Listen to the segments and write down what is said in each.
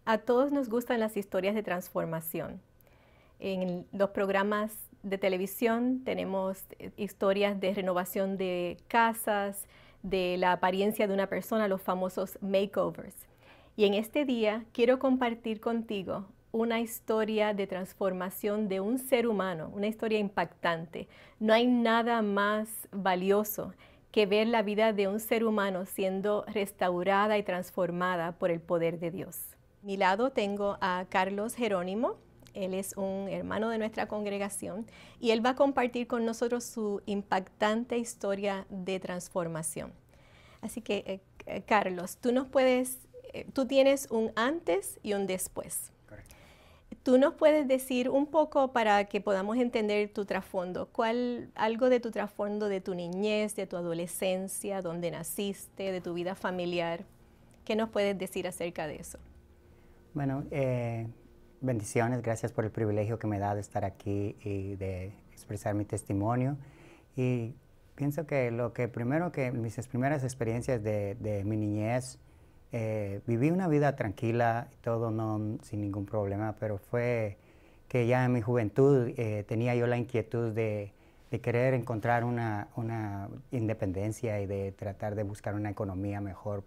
A todos nos gustan las historias de transformación. En los programas de televisión tenemos historias de renovación de casas, de la apariencia de una persona, los famosos makeovers. Y en este día quiero compartir contigo una historia de transformación de un ser humano, una historia impactante. No hay nada más valioso que ver la vida de un ser humano siendo restaurada y transformada por el poder de Dios. A mi lado tengo a Carlos Jerónimo. Él es un hermano de nuestra congregación y él va a compartir con nosotros su impactante historia de transformación. Así que, Carlos, tú tienes un antes y un después. Correcto. ¿Tú nos puedes decir un poco para que podamos entender tu trasfondo? Algo de tu trasfondo, de tu niñez, de tu adolescencia, dónde naciste, de tu vida familiar? ¿Qué nos puedes decir acerca de eso? Bueno, bendiciones, gracias por el privilegio que me da de estar aquí y de expresar mi testimonio. Y pienso que mis primeras experiencias de mi niñez, viví una vida tranquila, todo sin ningún problema, pero fue que ya en mi juventud tenía yo la inquietud de querer encontrar una independencia y de tratar de buscar una economía mejor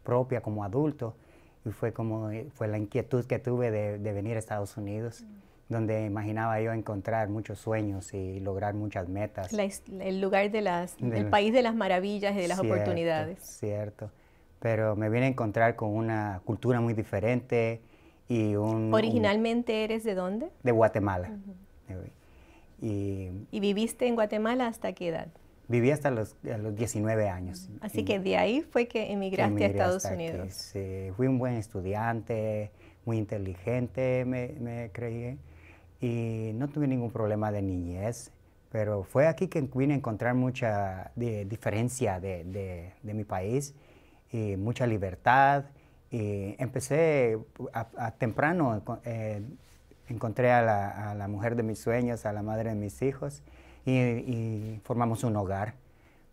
propia como adulto. Y fue la inquietud que tuve de venir a Estados Unidos, donde imaginaba yo encontrar muchos sueños y lograr muchas metas. El lugar el país de las maravillas y de las oportunidades. Cierto, pero me vine a encontrar con una cultura muy diferente y ¿Originalmente eres de dónde? De Guatemala. ¿Y viviste en Guatemala hasta qué edad? Viví hasta los 19 años. Así que de ahí fue que emigraste a Estados Unidos. Sí, fui un buen estudiante, muy inteligente, me creí, y no tuve ningún problema de niñez, pero fue aquí que vine a encontrar mucha diferencia de mi país, y mucha libertad, y empecé temprano, encontré a la mujer de mis sueños, a la madre de mis hijos, y formamos un hogar,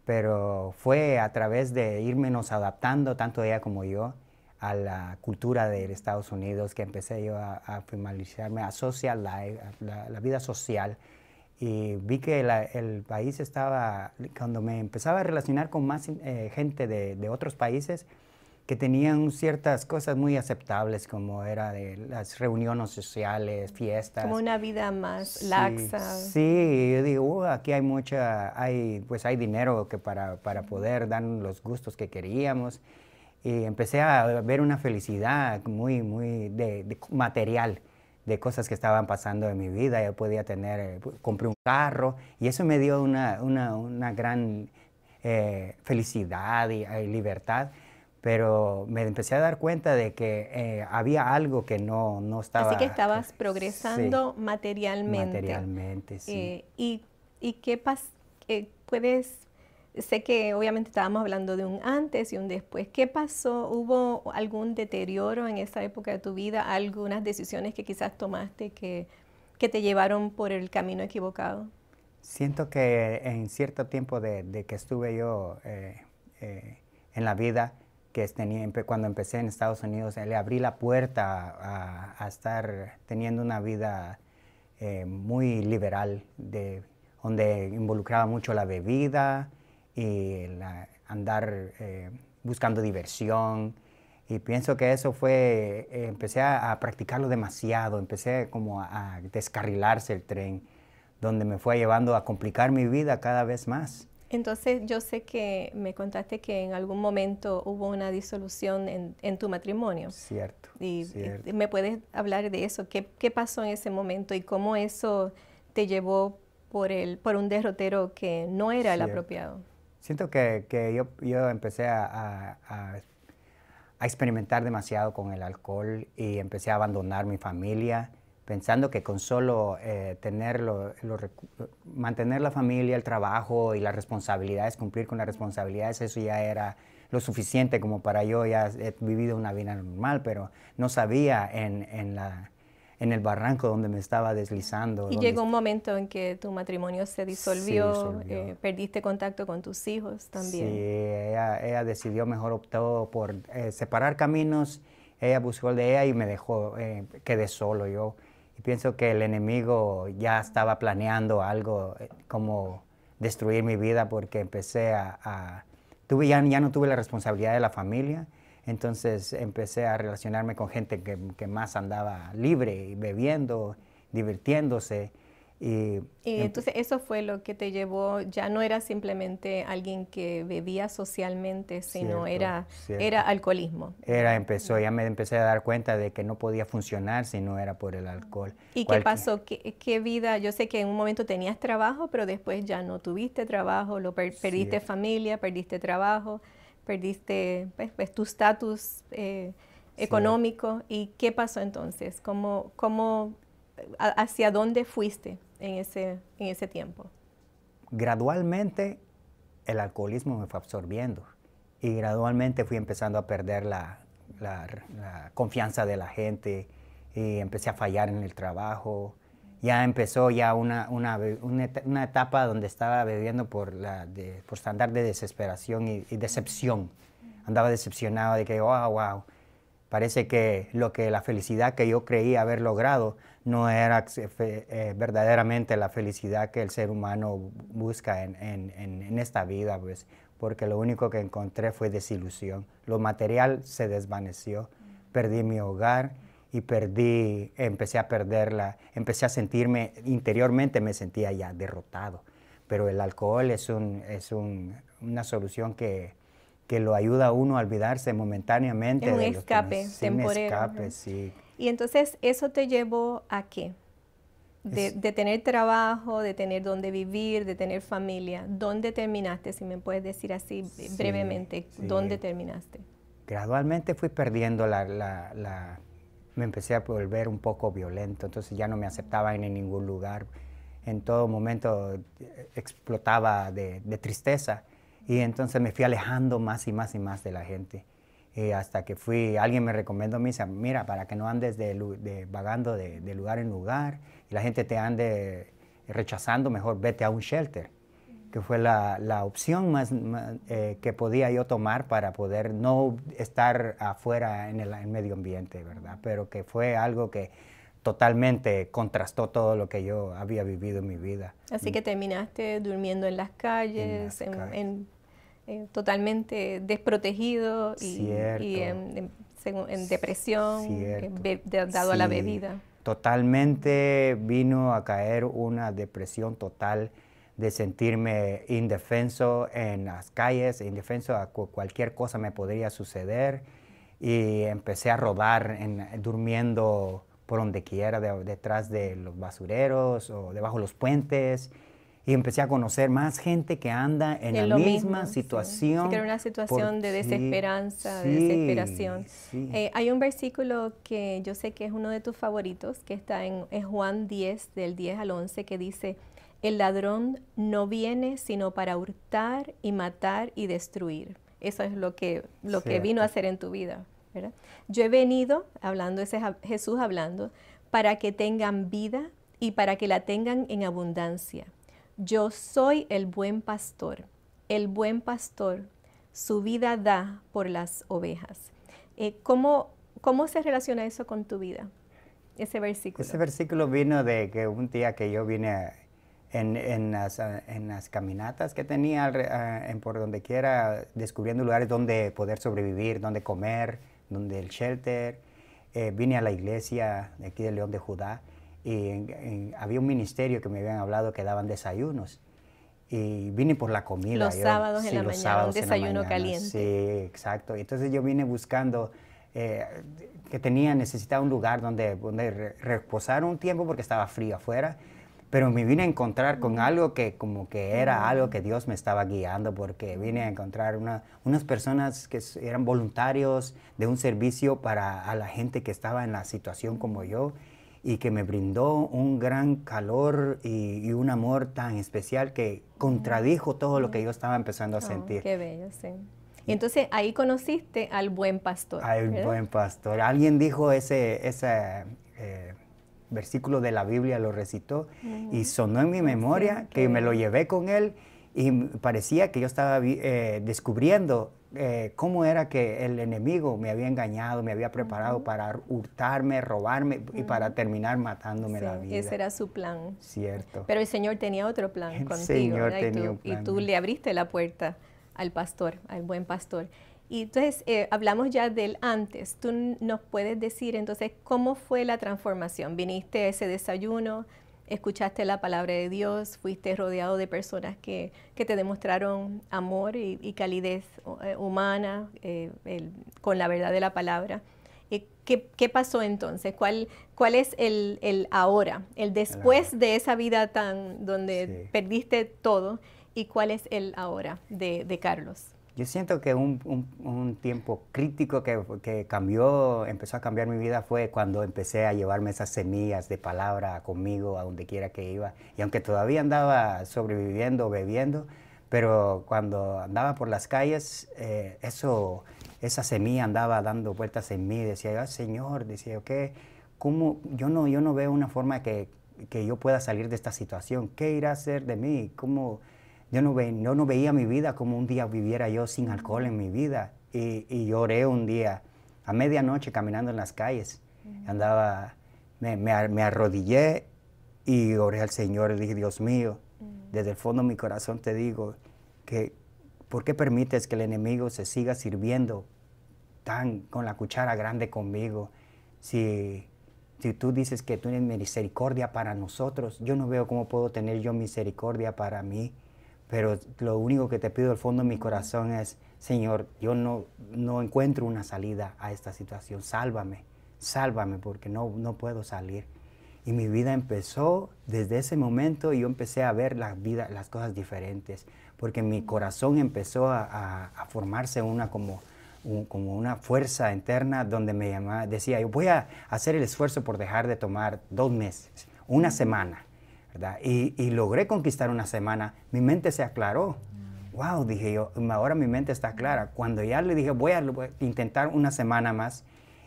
pero fue a través de irnos adaptando, tanto ella como yo, a la cultura de Estados Unidos que empecé yo a familiarizarme, a social life, a la vida social, y vi que el país cuando me empezaba a relacionar con más gente de otros países, que tenían ciertas cosas muy aceptables, como era de las reuniones sociales, fiestas. Como una vida más laxa. Sí, yo digo, aquí hay dinero para poder dar los gustos que queríamos. Y empecé a ver una felicidad muy material, de cosas que estaban pasando en mi vida. Yo podía compré un carro, y eso me dio una gran felicidad y libertad. Pero me empecé a dar cuenta de que había algo que no estaba... Así que estabas progresando materialmente. Materialmente, sí. ¿Y qué pasa? Sé que obviamente estábamos hablando de un antes y un después. ¿Qué pasó? ¿Hubo algún deterioro en esa época de tu vida? ¿Algunas decisiones que quizás tomaste que te llevaron por el camino equivocado? Siento que en cierto tiempo de que estuve yo en la vida, cuando empecé en Estados Unidos, le abrí la puerta a estar teniendo una vida muy liberal, donde involucraba mucho la bebida y andar buscando diversión. Y pienso que eso empecé a practicarlo demasiado, empecé como a descarrilarse el tren, donde me fue llevando a complicar mi vida cada vez más. Entonces, yo sé que me contaste que en algún momento hubo una disolución en tu matrimonio. Cierto. Y cierto. ¿me puedes hablar de eso? ¿Qué pasó en ese momento y cómo eso te llevó por un derrotero que no era el apropiado? Siento que yo empecé a experimentar demasiado con el alcohol y empecé a abandonar mi familia, pensando que con solo mantener la familia, el trabajo y las responsabilidades, cumplir con las responsabilidades, eso ya era lo suficiente como para yo ya he vivido una vida normal, pero no sabía en el barranco donde me estaba deslizando. Y llegó un momento en que tu matrimonio se disolvió, perdiste contacto con tus hijos también. Sí, ella optó por separar caminos. ella buscó el de ella y me dejó, quedé solo yo. Y pienso que el enemigo ya estaba planeando algo como destruir mi vida porque empecé ya no tuve la responsabilidad de la familia, entonces empecé a relacionarme con gente que más andaba libre, y bebiendo, divirtiéndose. Y entonces eso fue lo que te llevó, ya no era simplemente alguien que bebía socialmente, sino era alcoholismo. Ya me empecé a dar cuenta de que no podía funcionar si no era por el alcohol. ¿Y qué pasó? ¿Qué vida? Yo sé que en un momento tenías trabajo, pero después ya no tuviste trabajo, perdiste familia, perdiste trabajo, perdiste pues, tu estatus económico. ¿Y qué pasó entonces? ¿Hacia dónde fuiste en ese tiempo? Gradualmente el alcoholismo me fue absorbiendo y gradualmente fui empezando a perder la confianza de la gente y empecé a fallar en el trabajo. Ya empezó una etapa donde estaba bebiendo por andar de desesperación y decepción. Andaba decepcionado de que, wow, parece que la felicidad que yo creía haber logrado no era verdaderamente la felicidad que el ser humano busca en esta vida, pues, porque lo único que encontré fue desilusión. Lo material se desvaneció, perdí mi hogar y empecé a sentirme, interiormente me sentía ya derrotado. Pero el alcohol es una solución que lo ayuda a uno a olvidarse momentáneamente. Es un escape temporero. Un escape, sí. Y entonces, ¿eso te llevó a qué? De tener trabajo, de tener dónde vivir, de tener familia. ¿Dónde terminaste? Si me puedes decir así brevemente, ¿dónde terminaste? Gradualmente fui perdiendo me empecé a volver un poco violento, entonces ya no me aceptaban en ningún lugar. En todo momento explotaba de tristeza. Y entonces me fui alejando más y más y más de la gente. Hasta que alguien me recomendó, me dice, mira, para que no andes vagando de lugar en lugar y la gente te ande rechazando, mejor vete a un shelter, que fue la opción más que podía yo tomar para poder no estar afuera en el medio ambiente, ¿verdad? Pero que fue algo que totalmente contrastó todo lo que yo había vivido en mi vida. Así que terminaste durmiendo en las calles, totalmente desprotegido y en depresión, dado a la bebida. Totalmente vino a caer una depresión total de sentirme indefenso en las calles, indefenso a cualquier cosa me podría suceder y empecé a rodar durmiendo por donde quiera, detrás de los basureros o debajo de los puentes. Y empecé a conocer más gente que anda en la misma situación. Sí, que era una situación de desesperanza, de desesperación. Sí. Hay un versículo que yo sé que es uno de tus favoritos, que está en Juan 10, del 10 al 11, que dice, el ladrón no viene sino para hurtar y matar y destruir. Eso es lo que vino a hacer en tu vida, ¿verdad? Yo he venido, ese es Jesús hablando, para que tengan vida y para que la tengan en abundancia. Yo soy el buen pastor. El buen pastor su vida da por las ovejas. ¿Cómo se relaciona eso con tu vida, ese versículo? Ese versículo vino de que un día que yo vine en las caminatas que tenía por donde quiera, descubriendo lugares donde poder sobrevivir, donde comer, donde el shelter. Vine a la iglesia de aquí de León de Judá. Y había un ministerio que me habían hablado que daban desayunos y vine por la comida. Los sábados en la mañana, un desayuno caliente. Sí, exacto. Entonces yo vine buscando necesitaba un lugar donde reposar un tiempo porque estaba frío afuera, pero me vine a encontrar con algo que como que era algo que Dios me estaba guiando, porque vine a encontrar unas personas que eran voluntarios de un servicio a la gente que estaba en la situación como yo, y que me brindó un gran calor y un amor tan especial que contradijo todo lo que yo estaba empezando a sentir. Qué bello, sí. Y entonces ahí conociste al buen pastor. Al buen pastor. Alguien dijo ese versículo de la Biblia, lo recitó y sonó en mi memoria, que me lo llevé con él y parecía que yo estaba descubriendo cómo era que el enemigo me había engañado, me había preparado para hurtarme, robarme y para terminar matándome la vida. Ese era su plan. Cierto. Pero el Señor tenía otro plan El contigo, Señor ¿verdad? tenía un Y plan. tú le abriste la puerta al pastor, al buen pastor. Y entonces hablamos ya del antes. ¿Tú nos puedes decir entonces cómo fue la transformación? ¿Viniste a ese desayuno? ¿Escuchaste la palabra de Dios? ¿Fuiste rodeado de personas que te demostraron amor y calidez humana con la verdad de la palabra? ¿Qué pasó entonces? ¿Cuál es el ahora? El después de esa vida donde perdiste todo. ¿Y cuál es el ahora de Carlos? Yo siento que un tiempo crítico que empezó a cambiar mi vida fue cuando empecé a llevarme esas semillas de palabra conmigo a donde quiera que iba. Y aunque todavía andaba sobreviviendo, bebiendo, pero cuando andaba por las calles, esa semilla andaba dando vueltas en mí. Decía, Señor, decía, ¿cómo? Yo no veo una forma que yo pueda salir de esta situación. ¿Qué irá a hacer de mí? ¿Cómo? Yo no veía mi vida como un día viviera yo sin alcohol en mi vida. Y lloré un día, a medianoche, caminando en las calles. Me arrodillé y oré al Señor y dije, Dios mío, desde el fondo de mi corazón te digo que ¿por qué permites que el enemigo se siga sirviendo con la cuchara grande conmigo? Si tú dices que tú tienes misericordia para nosotros, yo no veo cómo puedo tener yo misericordia para mí. Pero lo único que te pido al fondo de mi corazón es, Señor, yo no encuentro una salida a esta situación. Sálvame porque no puedo salir. Y mi vida empezó, desde ese momento yo empecé a ver las cosas diferentes, porque mi corazón empezó a formarse como una fuerza interna donde decía, yo voy a hacer el esfuerzo por dejar de tomar 2 meses, una semana. ¿Verdad? Y logré conquistar una semana, mi mente se aclaró. Wow, dije yo, ahora mi mente está clara. Cuando ya le dije, voy a intentar una semana más,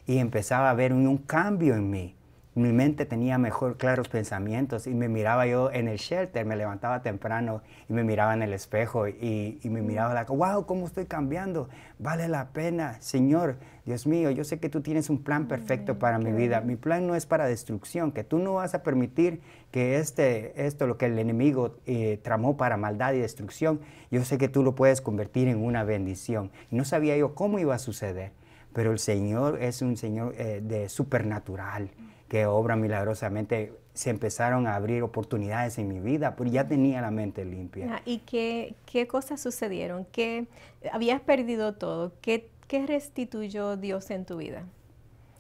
y empezaba a ver un cambio en mí. Mi mente tenía claros pensamientos y me miraba yo en el shelter, me levantaba temprano y me miraba en el espejo y me miraba, wow, cómo estoy cambiando, vale la pena, Señor, Dios mío, yo sé que tú tienes un plan perfecto para mi vida. Mi plan no es para destrucción, que tú no vas a permitir que lo que el enemigo tramó para maldad y destrucción, yo sé que tú lo puedes convertir en una bendición. Y no sabía yo cómo iba a suceder, pero el Señor es un Señor de supernatural, que obra milagrosamente. Se empezaron a abrir oportunidades en mi vida, pero ya tenía la mente limpia. ¿Y qué cosas sucedieron? Habías perdido todo. ¿Qué restituyó Dios en tu vida?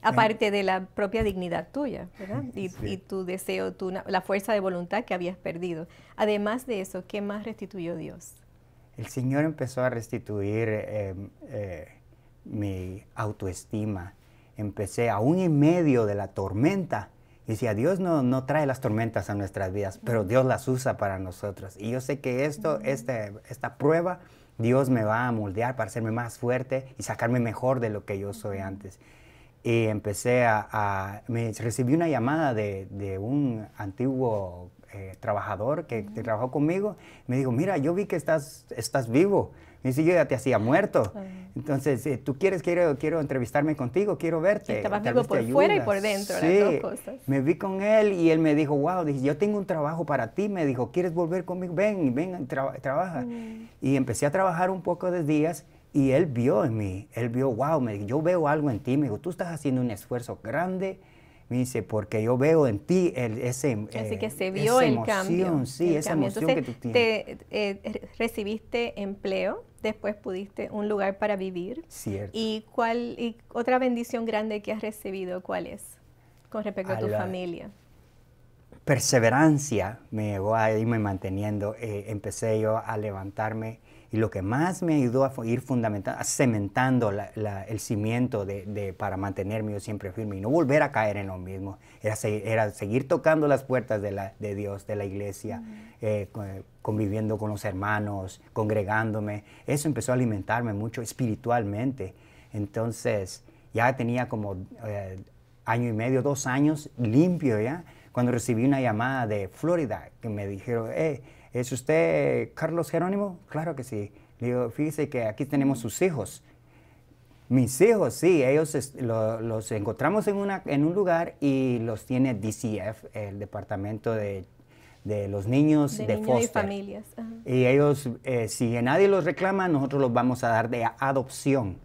Aparte de la propia dignidad tuya, ¿verdad? Y tu deseo, la fuerza de voluntad que habías perdido. Además de eso, ¿qué más restituyó Dios? El Señor empezó a restituir mi autoestima. Empecé, aún en medio de la tormenta, y decía, Dios no trae las tormentas a nuestras vidas, pero Dios las usa para nosotros. Y yo sé que esta prueba, Dios me va a moldear para hacerme más fuerte y sacarme mejor de lo que yo soy antes. Y empecé recibí una llamada de un antiguo trabajador que trabajó conmigo. Me dijo, mira, yo vi que estás vivo. Me dice, yo ya te hacía muerto. Entonces, ¿tú quiero entrevistarme contigo? Quiero verte. Estabas vivo por fuera y por dentro, sí, las dos cosas. Me vi con él y él me dijo, wow, dije, yo tengo un trabajo para ti. Me dijo, ¿quieres volver conmigo? Ven, trabaja. Y empecé a trabajar un poco de días y él vio en mí, wow, me dijo, yo veo algo en ti. Me dijo, tú estás haciendo un esfuerzo grande. Me dice, porque yo veo en ti así que se vio el cambio. Sí, esa emoción que tú tienes. Recibiste empleo, después pudiste un lugar para vivir. Cierto. ¿Y otra bendición grande que has recibido, cuál es con respecto a tu familia? Perseverancia me llevó a irme manteniendo. Empecé yo a levantarme. Y lo que más me ayudó a ir cementando el cimiento para mantenerme yo siempre firme y no volver a caer en lo mismo, era seguir tocando las puertas de Dios, de la iglesia, conviviendo con los hermanos, congregándome. Eso empezó a alimentarme mucho espiritualmente. Entonces ya tenía como año y medio, 2 años limpio ya, cuando recibí una llamada de Florida que me dijeron, ¿es usted Carlos Jerónimo? Claro que sí. Le digo, fíjese que aquí tenemos sus hijos. Mis hijos, sí, ellos los encontramos en un lugar y los tiene DCF, el Departamento de los Niños de niños Foster. y familias. Ajá. Y ellos, si nadie los reclama, nosotros los vamos a dar de adopción.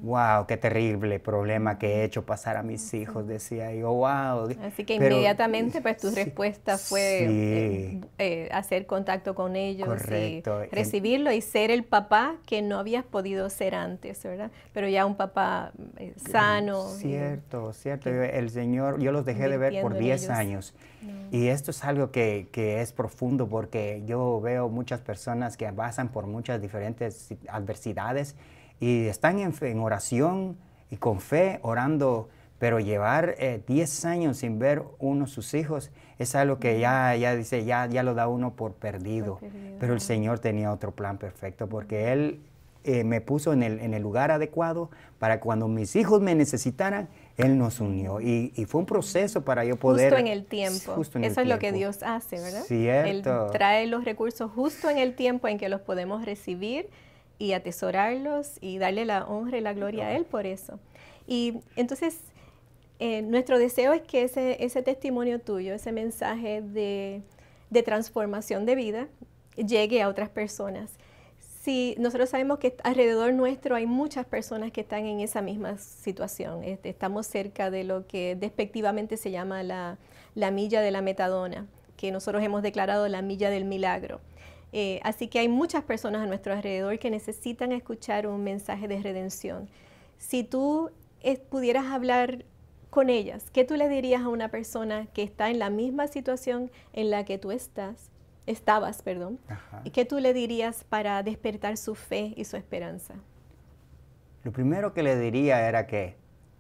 Wow, qué terrible problema que he hecho pasar a mis hijos, decía yo, wow. Así que Pero, inmediatamente pues tu sí, respuesta fue sí. Hacer contacto con ellos. Correcto. Y recibirlo y ser el papá que no habías podido ser antes, ¿verdad? Pero ya un papá sano. Cierto, cierto. El Señor, yo los dejé de ver por 10 años. Y esto es algo que es profundo porque yo veo muchas personas que pasan por muchas diferentes adversidades y están en oración y con fe, orando, pero llevar 10 años sin ver uno de sus hijos es algo que ya lo da uno por perdido. Pero el Señor tenía otro plan perfecto porque Él me puso en el lugar adecuado para cuando mis hijos me necesitaran, Él nos unió. Y fue un proceso para yo poder... Justo en el tiempo. Eso es lo que Dios hace, ¿verdad? Cierto. Él trae los recursos justo en el tiempo en que los podemos recibir y atesorarlos y darle la honra y la gloria a Él por eso. Y entonces, nuestro deseo es que ese testimonio tuyo, ese mensaje de transformación de vida, llegue a otras personas. Sí, nosotros sabemos que alrededor nuestro hay muchas personas que están en esa misma situación. Estamos cerca de lo que despectivamente se llama la milla de la metadona, que nosotros hemos declarado la milla del milagro. Así que hay muchas personas a nuestro alrededor que necesitan escuchar un mensaje de redención. Si tú pudieras hablar con ellas, ¿qué tú le dirías a una persona que está en la misma situación en la que tú estabas? Ajá. ¿Y qué tú le dirías para despertar su fe y su esperanza? Lo primero que le diría era que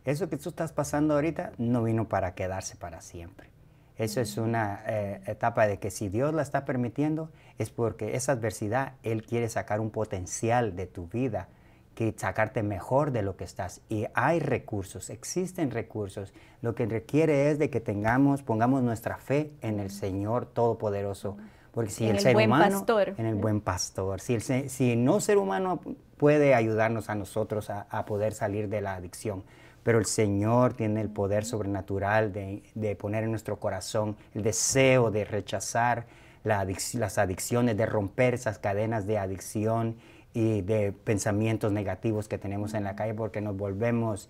eso que tú estás pasando ahorita no vino para quedarse para siempre. Eso es una etapa de que si Dios la está permitiendo es porque esa adversidad, Él quiere sacar un potencial de tu vida, que sacarte mejor de lo que estás. Y hay recursos, existen recursos. Lo que requiere es de que pongamos nuestra fe en el Señor Todopoderoso. Porque si el ser humano, en el buen pastor, si no ser humano puede ayudarnos a nosotros a poder salir de la adicción, pero el Señor tiene el poder sobrenatural de poner en nuestro corazón el deseo de rechazar las adicciones, de romper esas cadenas de adicción y de pensamientos negativos que tenemos en la calle, porque nos volvemos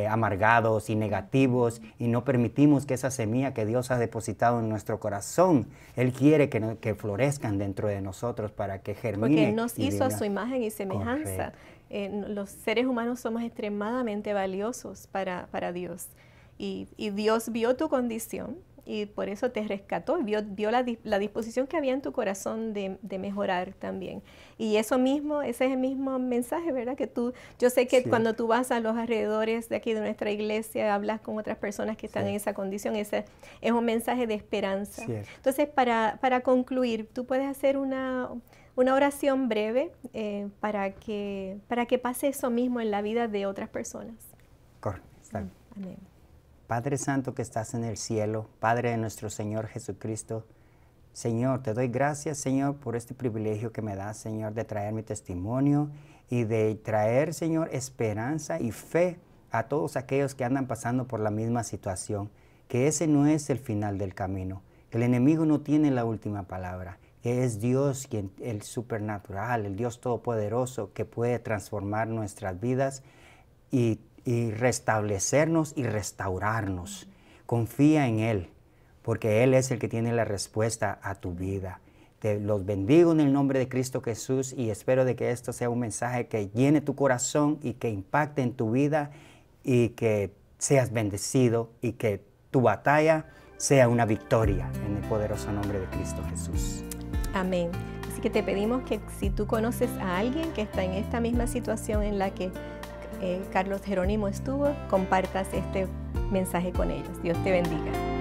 amargados y negativos y no permitimos que esa semilla que Dios ha depositado en nuestro corazón, Él quiere que florezcan dentro de nosotros para que germine. Porque Él nos hizo a su imagen y semejanza. Los seres humanos somos extremadamente valiosos para Dios. Y Dios vio tu condición y por eso te rescató, vio la disposición que había en tu corazón de mejorar también. Y ese es el mismo mensaje, ¿verdad? Yo sé que cuando tú vas a los alrededores de aquí de nuestra iglesia, hablas con otras personas que están en esa condición, ese es un mensaje de esperanza. Entonces, para concluir, tú puedes hacer una oración breve para que pase eso mismo en la vida de otras personas. Correcto. Amén. Padre Santo que estás en el cielo, Padre de nuestro Señor Jesucristo, Señor, te doy gracias, Señor, por este privilegio que me das, Señor, de traer mi testimonio y de traer, Señor, esperanza y fe a todos aquellos que andan pasando por la misma situación, que ese no es el final del camino, que el enemigo no tiene la última palabra, que es Dios, el supernatural, el Dios todopoderoso, que puede transformar nuestras vidas y restablecernos y restaurarnos. Confía en Él, porque Él es el que tiene la respuesta a tu vida. Te los bendigo en el nombre de Cristo Jesús y espero de que esto sea un mensaje que llene tu corazón y que impacte en tu vida y que seas bendecido y que tu batalla sea una victoria en el poderoso nombre de Cristo Jesús. Amén. Así que te pedimos que si tú conoces a alguien que está en esta misma situación en la que Carlos Jerónimo estuvo, compartas este mensaje con ellos. Dios te bendiga.